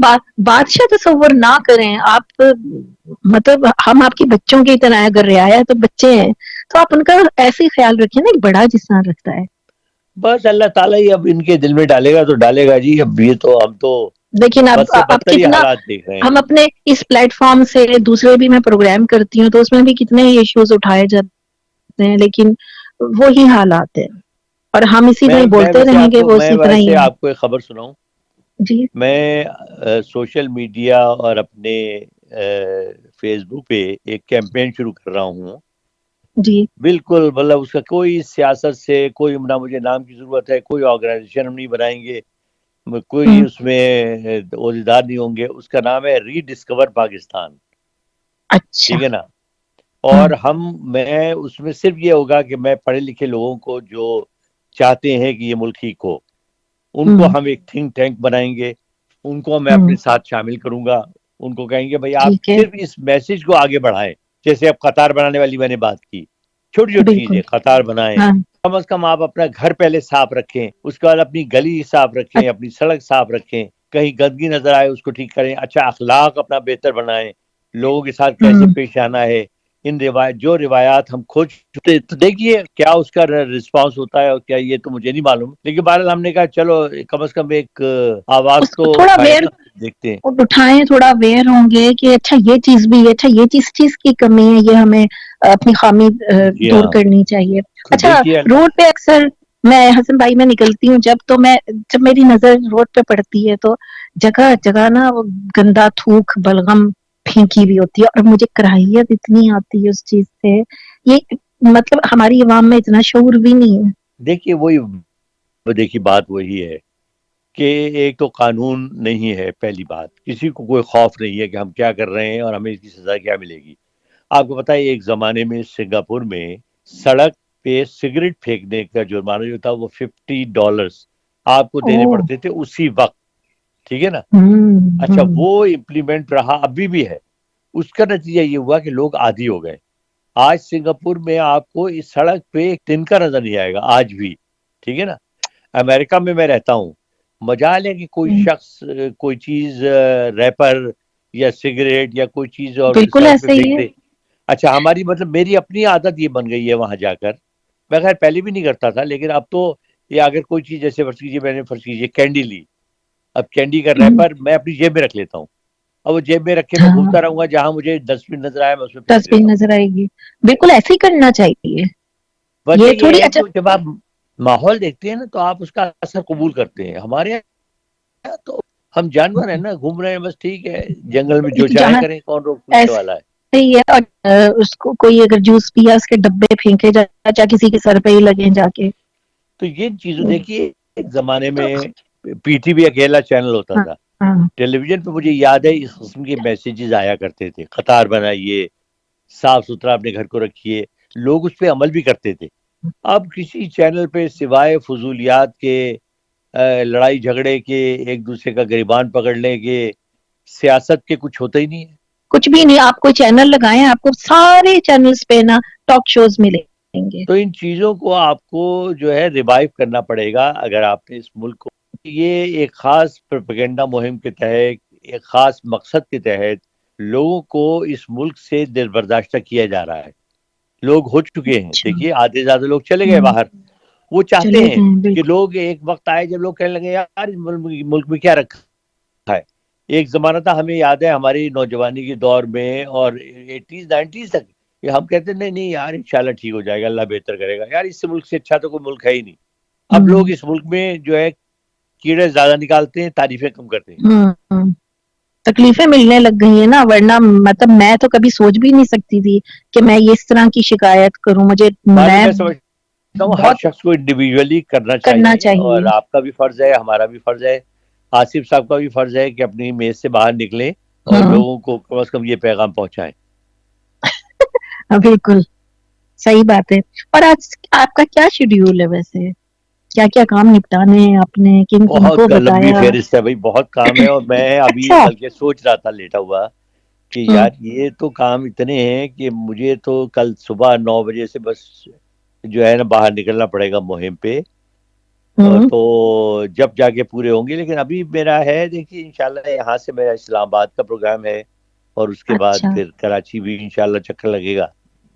بادشاہ تصور نہ کریں آپ، مطلب ہم آپ کے بچوں کی طرح اگر رعایا تو بچے ہیں تو آپ ان کا ایسے ہی خیال رکھیں نا، ایک بڑا جس طرح رکھتا ہے. بس اللہ تعالیٰ ہی اب ان کے دل میں ڈالے گا تو ڈالے گا جی. اب یہ تو ہم تو لیکن بد سے اب بدتر ہی کتنا حالات دیکھ رہے ہیں. ہم اپنے اس پلیٹ فارم سے دوسرے بھی میں پروگرام کرتی ہوں تو اس میں بھی کتنے ایشوز اٹھائے جاتے ہیں، لیکن وہی حالات ہیں اور ہم اسی طرح بولتے رہیں گے وہ اسی طرح ہی ہے. آپ کو ایک خبر سناؤں. جی میں سوشل میڈیا اور اپنے فیس بک پہ ایک کیمپین شروع کر رہا ہوں. جی بالکل، مطلب اس کا کوئی سیاست سے کوئی نہ مجھے نام کی ضرورت ہے، کوئی آرگنائزیشن ہم نہیں بنائیں گے، کوئی ہوں، اس میں عہدیدار نہیں ہوں گے. اس کا نام ہے ری ڈسکور پاکستان. اچھا ٹھیک ہے نا. ہاں اور میں اس میں صرف یہ ہوگا کہ میں پڑھے لکھے لوگوں کو جو چاہتے ہیں کہ یہ ملک ٹھیک ہو، ان کو ہوں ہم ایک تھنک ٹینک بنائیں گے، ان کو میں اپنے ہوں ساتھ شامل کروں گا. ان کو کہیں گے بھائی آپ ٹھیک ہے صرف اس میسج کو آگے بڑھائیں. جیسے اب قطار بنانے والی میں نے بات کی، چھوٹی چھوٹی بالکل چیزیں قطار بنائیں. ہاں کم از کم آپ اپنا گھر پہلے صاف رکھیں، اس کے بعد اپنی گلی صاف رکھیں، اپنی سڑک صاف رکھیں، کہیں گندگی نظر آئے اس کو ٹھیک کریں. اچھا اخلاق اپنا بہتر بنائیں، لوگوں کے ساتھ کیسے ہوں پیش آنا ہے. ان جو روایات ہم کھو چکے تو دیکھیے کیا اس کا رسپانس ہوتا ہے اور کیا، یہ تو مجھے نہیں معلوم. لیکن بہرحال ہم نے کہا چلو کم از کم ایک آواز اس تو تھوڑا اٹھائے ویئر نا، دیکھتے ہیں. اٹھائیں، تھوڑا اویئر ہوں گے کہ اچھا یہ چیز بھی ہے، اچھا یہ چیز کی کمی ہے، یہ ہمیں اپنی خامی جی دور ہاں. کرنی چاہیے. تو اچھا دیکھیے روڈ پہ اکثر میں حسن بھائی میں نکلتی ہوں جب میری نظر روڈ پہ پڑتی ہے تو جگہ جگہ نا وہ گندا تھوک بلغم پھینکی بھی ہوتی ہے اور مجھے کراہیت اتنی آتی ہے اس چیز سے. یہ مطلب ہماری عوام میں اتنا شعور بھی نہیں ہے. دیکھیے بات وہی ہے کہ ایک تو قانون نہیں ہے. پہلی بات، کسی کو کوئی خوف نہیں ہے کہ ہم کیا کر رہے ہیں اور ہمیں اس کی سزا کیا ملے گی. آپ کو پتہ ہے ایک زمانے میں سنگاپور میں سڑک پہ سگریٹ پھینکنے کا جرمانہ جو تھا وہ $50 آپ کو دینے اوہ پڑتے تھے اسی وقت. ٹھیک ہے نا. ہوں اچھا ہوں وہ امپلیمنٹ رہا، ابھی بھی ہے. اس کا نتیجہ یہ ہوا کہ لوگ عادی ہو گئے. آج سنگاپور میں آپ کو اس سڑک پہ ایک تنکا نظر نہیں آئے گا آج بھی. ٹھیک ہے نا. امریکہ میں رہتا ہوں، مجال ہے کہ کوئی ہوں، شخص کوئی چیز ریپر یا سگریٹ یا کوئی چیز اور بالکل سڑک پہ ایسے ہی پھینک ہے. دے. اچھا ہماری مطلب میری اپنی عادت یہ بن گئی ہے وہاں جا کر. میں خیر پہلے بھی نہیں کرتا تھا، لیکن اب تو یہ اگر کوئی چیز جیسے فرض کیجیے میں نے فرض کیجیے کینڈی لی، اب کینڈی کا ہوں، ریپر میں اپنی جیب میں رکھ لیتا ہوں. اب وہ جیب میں رکھے میں ہاں گھومتا رہوں گا، جہاں مجھے ڈسٹ بن نظر آیا میں اس میں پھینک دیتا تصویر ہوں. نظر آئے گی. بالکل ایسے ہی کرنا چاہیے. وجہ یہ تھوڑی ہے اچھا کہ جب آپ ماحول دیکھتے ہیں نا تو آپ اس کا اثر قبول کرتے ہیں. ہمارے یہاں تو ہم جانور ہیں نا، گھوم رہے ہیں بس، ٹھیک ہے جنگل میں جو چاہیں جہاں کریں، کون روک پوچھنے والا ہے. ایسے ہی ہے. اور اس کو کوئی اگر جوس پیا اس کے ڈبے پھینکے چاہے کسی کے سر پہ ہی لگے جا کے. تو یہ چیزیں دیکھیے، ایک زمانے میں پی ٹی وی اکیلا چینل ہوتا ہاں تھا. ہاں ٹیلی ویژن پہ مجھے یاد ہے اس قسم کے میسیجز آیا کرتے تھے، قطار بنائیے، صاف ستھرا اپنے گھر کو رکھیے. لوگ اس پہ عمل بھی کرتے تھے. اب کسی چینل پہ سوائے فضولیات کے، لڑائی جھگڑے کے، ایک دوسرے کا گریبان پکڑنے کے، سیاست کے کچھ ہوتا ہی نہیں ہے. کچھ بھی نہیں. آپ کوئی چینل لگائیں آپ کو سارے چینلز پہ نا ٹاک شوز ملیں گے. تو ان چیزوں کو آپ کو جو ہے ریوائیو کرنا پڑے گا اگر آپ نے اس ملک کو. یہ ایک خاص پروپیگنڈا مہم کے تحت، ایک خاص مقصد کے تحت لوگوں کو اس ملک سے دل برداشتہ کیا جا رہا ہے. لوگ ہو چکے ہیں. اچھا دیکھیے آدھے زیادہ لوگ چلے گئے ہوں باہر. وہ چاہتے چلے ہیں گئے کہ بالکل. لوگ ایک وقت آئے جب لوگ کہنے لگے یار اس ملک میں کیا رکھا ہے. ایک زمانہ تھا، ہمیں یاد ہے ہماری نوجوانی کے دور میں اور 80s 90s تک، کہ ہم کہتے ہیں نہیں نہیں یار انشاءاللہ ٹھیک ہو جائے گا، اللہ بہتر کرے گا. یار اس سے ملک سے اچھا تو کوئی ملک ہے ہی نہیں. اب ہوں لوگ اس ملک میں جو ہے کیڑے زیادہ نکالتے ہیں، تعریفیں کم کرتے ہیں. ہوں تکلیفیں ملنے لگ گئی ہیں نا. ورنہ مطلب میں تو کبھی سوچ بھی نہیں سکتی تھی کہ میں اس طرح کی شکایت کروں. بعد میں میں سمجھتا ہوں ہر بہت شخص کو انڈیویجولی کرنا چاہیے، اور آپ کا بھی فرض ہے، ہمارا بھی فرض ہے، آصف صاحب کا بھی فرض ہے کہ اپنی میز سے باہر نکلیں اور ہاں لوگوں کو کم از کم یہ پیغام پہنچائیں. بالکل صحیح بات ہے. اور آج آپ کا کیا شیڈیول ہے ویسے؟ کیا کیا کام نپٹانے ہیں آپ نے؟ کن کن کو بہت لمبی بتایا؟ فہرست ہے بھائی، بہت کام ہے. اور میں ابھی اچھا بلکہ سوچ رہا تھا لیٹا ہوا کہ ہوں یار یہ تو کام اتنے ہیں کہ مجھے تو کل صبح 9 بجے سے بس جو ہے نا باہر نکلنا پڑے گا مہم پہ. تو جب جا کے پورے ہوں گے. لیکن ابھی میرا ہے دیکھیے انشاءاللہ یہاں سے میرا اسلام آباد کا پروگرام ہے اور اس کے بعد پھر کراچی بھی انشاءاللہ چکر لگے گا.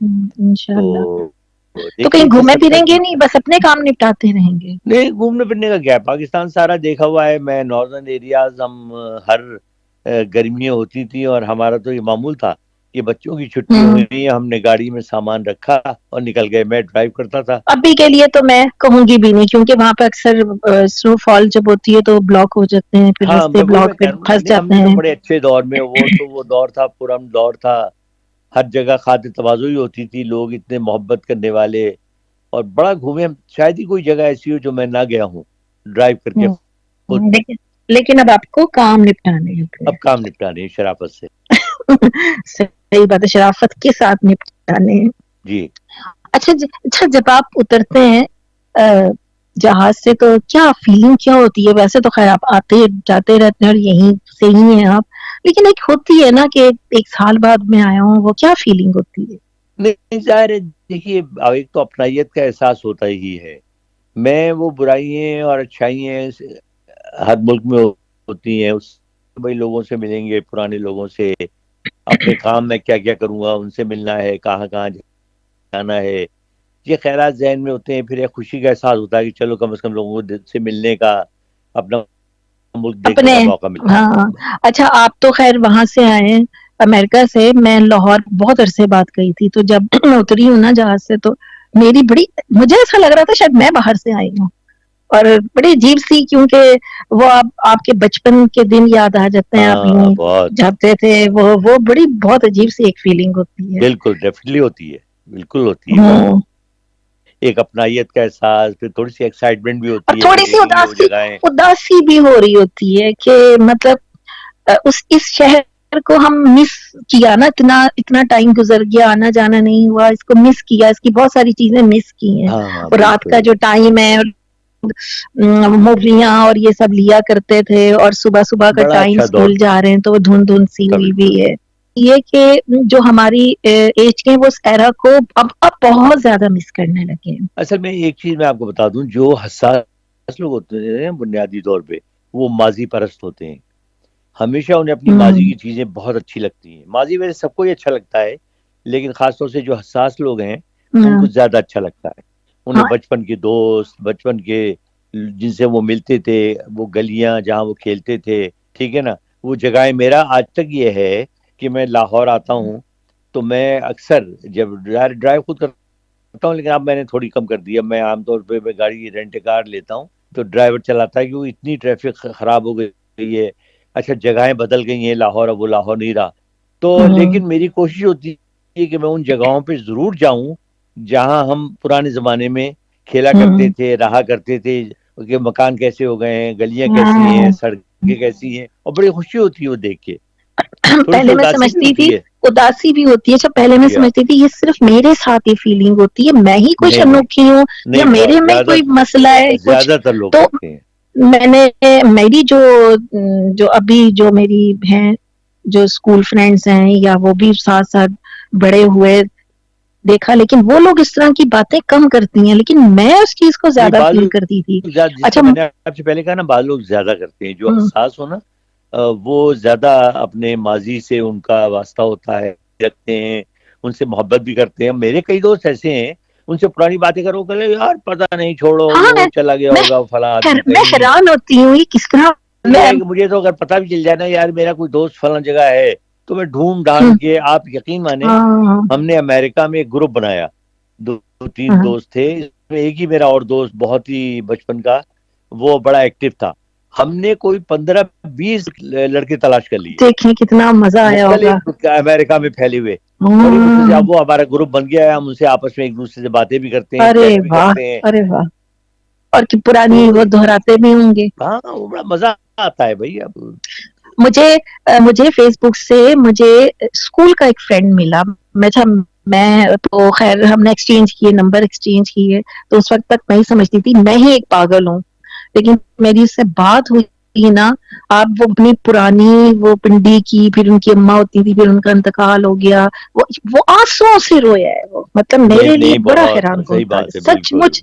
انشاءاللہ. تو دیکھیں کہیں گھومے سب پھریں تک گے نہیں, بس اپنے کام نپٹاتے رہیں گے؟ نہیں, گھومنے پھرنے کا کیا ہے, پاکستان سارا دیکھا ہوا ہے. میں ناردرن ایریاز, ہم ہر گرمیاں ہوتی تھیں اور ہمارا تو یہ معمول تھا کہ بچوں کی چھٹی ہوئی, ہم نے گاڑی میں سامان رکھا اور نکل گئے. میں ڈرائیو کرتا تھا. ابھی کے لیے تو میں کہوں گی بھی نہیں, کیونکہ وہاں پہ اکثر سنو فال جب ہوتی ہے تو بلاک ہو جاتے ہیں, پھر ہاں, رستے میں وہی بلاک, میں کہہ پھر رہا ہوں نا, پھنس نہیں ہم نے جاتے تو ہیں. بڑے اچھے دور میں, وہ دور تھا, پرامن دور تھا. ہر جگہ خاطر تواضع ہی ہوتی تھی, لوگ اتنے محبت کرنے والے, اور بڑا گھومے. شاید ہی کوئی جگہ ایسی ہو جو میں نہ گیا ہوں ڈرائیو کر کے خود. لیکن اب آپ کو کام نپٹانے ہیں. اب کام نپٹانے شرافت سے. صحیح بات ہے, شرافت کے ساتھ نپٹانے ہیں. جی. اچھا, جب آپ اترتے ہیں جہاز سے تو کیا فیلنگ کیا ہوتی ہے؟ ویسے تو خیر آپ آتے جاتے رہتے ہیں اور یہیں سے ہی ہیں آپ, لیکن ایک ہوتی ہے نا کہ ایک سال بعد میں آیا ہوں, وہ کیا فیلنگ ہوتی ہے؟ نہیں ظاہر ہے, دیکھیے ایک تو اپنائیت کا احساس ہوتا ہی ہے. میں وہ برائیاں اور اچھائیاں ہر ملک میں ہوتی ہیں, اس بھائی لوگوں سے ملیں گے, پرانے لوگوں سے, اپنے کام میں کیا کیا کروں گا ان سے ملنا ہے, کہاں کہاں جانا ہے, یہ خیالات ذہن میں ہوتے ہیں. پھر ایک خوشی کا احساس ہوتا ہے کہ چلو کم از کم لوگوں کو دل سے ملنے کا, اپنا ملک دیکھنے اپنے, کا موقع ملا. ہاں. اچھا, آپ تو خیر وہاں سے آئے ہیں امریکہ سے, میں لاہور بہت عرصے بعد گئی تھی, تو جب اتری ہوں نا جہاز سے تو مجھے ایسا لگ رہا تھا شاید میں باہر سے آئی ہوں, اور بڑی عجیب سی, کیونکہ وہ آپ کے بچپن کے دن یاد آ جاتے ہیں, آپ یوں بہت جاتے تھے, وہ بڑی بہت عجیب سی ایک فیلنگ ہوتی ہے. بالکل ڈیفینیٹلی ہوتی ہے, بالکل ہوتی ہے. وہ ایک اپنائیت کا احساس, پھر تھوڑی سی ایکسائٹمنٹ بھی اور ہوتی ہے کہ تھوڑی سی دیکھیں گے وہ جگہیں. اداسی بھی ہو رہی ہوتی ہے کہ مطلب اس شہر کو ہم مس کیا نا, اتنا ٹائم گزر گیا, آنا جانا نہیں ہوا, اس کو مس کیا, اس کی بہت ساری چیزیں مس کی ہیں. ہاں اور رات کا بالکل. جو ٹائم ہے, موویاں اور یہ سب لیا کرتے تھے, اور صبح صبح کا بڑا ٹائم اچھا دور اسکول جا رہے ہیں تو وہ دھند سی تھا, ہوئی بھی بالکل. ہے. یہ کہ جو ہماری ایج کے وہ اس ایرا کو اب بہت زیادہ مس کرنے لگے ہیں. اصل میں ایک چیز میں آپ کو بتا دوں, جو حساس لوگ ہوتے ہیں بنیادی طور پہ وہ ماضی پرست ہوتے ہیں. ہمیشہ انہیں اپنی ماضی کی چیزیں بہت اچھی لگتی ہیں. ماضی ویسے سب کو ہی اچھا لگتا ہے, لیکن خاص طور سے جو حساس لوگ ہیں ان کو زیادہ اچھا لگتا ہے. انہیں بچپن کے دوست, بچپن کے جن سے وہ ملتے تھے, وہ گلیاں جہاں وہ کھیلتے تھے, ٹھیک ہے نا, وہ جگہیں. میرا آج تک یہ ہے کہ میں لاہور آتا ہوں تو میں اکثر جب ڈرائیو خود کرتا ہوں, لیکن اب میں نے تھوڑی کم کر دی. اب میں عام طور پہ میں گاڑی رینٹ کار لیتا ہوں تو ڈرائیور چلاتا ہے, کیونکہ اتنی ٹریفک خراب ہو گئی ہے. اچھا جگہیں بدل گئی ہیں, لاہور اب وہ لاہور نہیں رہا. تو لیکن میری کوشش ہوتی ہے کہ میں ان جگہوں پہ ضرور جاؤں جہاں ہم پرانے زمانے میں کھیلا کرتے تھے, رہا کرتے تھے, کہ مکان کیسے ہو گئے ہیں, گلیاں کیسی ہیں, سڑکیں کیسی ہیں, اور بڑی خوشی ہوتی ہے وہ دیکھ کے. تھوڑی سی پہلے میں اداسی بھی سمجھتی تھی ہوتی ہے. اداسی بھی ہوتی ہے. اچھا, پہلے میں جی ہاں. سمجھتی تھی یہ صرف میرے ساتھ ہی فیلنگ ہوتی ہے, میں ہی کچھ نہیں نہیں انوکھی ہوں, یا نہیں, میرے بہت میں زیادہ, کوئی مسئلہ ہے کچھ. زیادہ تر لوگ تو کہتے ہیں. میں نے میری جو ابھی جو میری ہیں جو اسکول فرینڈس ہیں, یا وہ بھی ساتھ ساتھ بڑے ہوئے دیکھا, لیکن وہ لوگ اس طرح کی باتیں کم کرتی ہیں, لیکن میں اس چیز کو نہیں, زیادہ بعض فیل لوگ کرتی تھی. زیادہ, جس اچھا. طرح میں نے آپ سے پہلے کہا نا, بعض لوگ زیادہ کرتے ہیں. جو حساس ہو نا, وہ زیادہ اپنے ماضی سے ان کا واسطہ ہوتا ہے, رکھتے ہیں, ان سے محبت بھی کرتے ہیں. میرے کئی دوست ایسے ہیں, ان سے پرانی باتیں کرو, کہ یار پتہ نہیں, چھوڑو, وہ چلا گیا میں ہوگا فلاں آدمی میں کہیں. حیران ہوتی ہوں یہ کس طرح. یہ ہے کہ مجھے تو اگر پتہ بھی چل جائے نا, یار میرا کوئی دوست فلاں جگہ ہے, تو میں ڈھونڈ ڈھانڈ کے, آپ یقین مانیں ہم نے امریکہ میں ایک گروپ بنایا, 2-3 دوست تھے. ایک ہی میرا اور دوست بہت ہی بچپن کا, وہ بڑا ایکٹیو تھا. ہم نے کوئی 15-20 لڑکے تلاش کر لیے, دیکھیں کتنا مزہ آیا ہوگا. مختلف امریکہ میں پھیلے ہوئے. بڑی مشکل سے اب وہ ہمارا گروپ بن گیا ہے, ہم ان سے آپس میں ایک دوسرے سے باتیں بھی کرتے ہیں, ارے چیٹ بھی واہ, کرتے ہیں. ارے واہ. اور کہ پرانی تو وہ دہراتے بھی ہوں گے. ہاں, وہ بڑا مزہ آتا ہے بھائی. اب مجھے فیس بک سے مجھے اسکول کا ایک فرینڈ ملا. میں تو خیر ہم نے ایکسچینج کیے, نمبر ایکسچینج کیے, تو اس وقت تک میں ہی سمجھتی تھی میں ہی ایک پاگل ہوں, لیکن میری اس سے بات ہوئی نا, آپ وہ اپنی پرانی وہ پنڈی کی, پھر ان کی اماں ہوتی تھی, پھر ان کا انتقال ہو گیا, وہ آنسو سے رویا ہے وہ. مطلب نہیں میرے لیے نہیں, بڑا بہت حیران کن صحیح تھا, بات ہے, سچ بالکل. مچ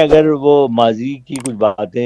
اگر وہ ماضی کی کچھ باتیں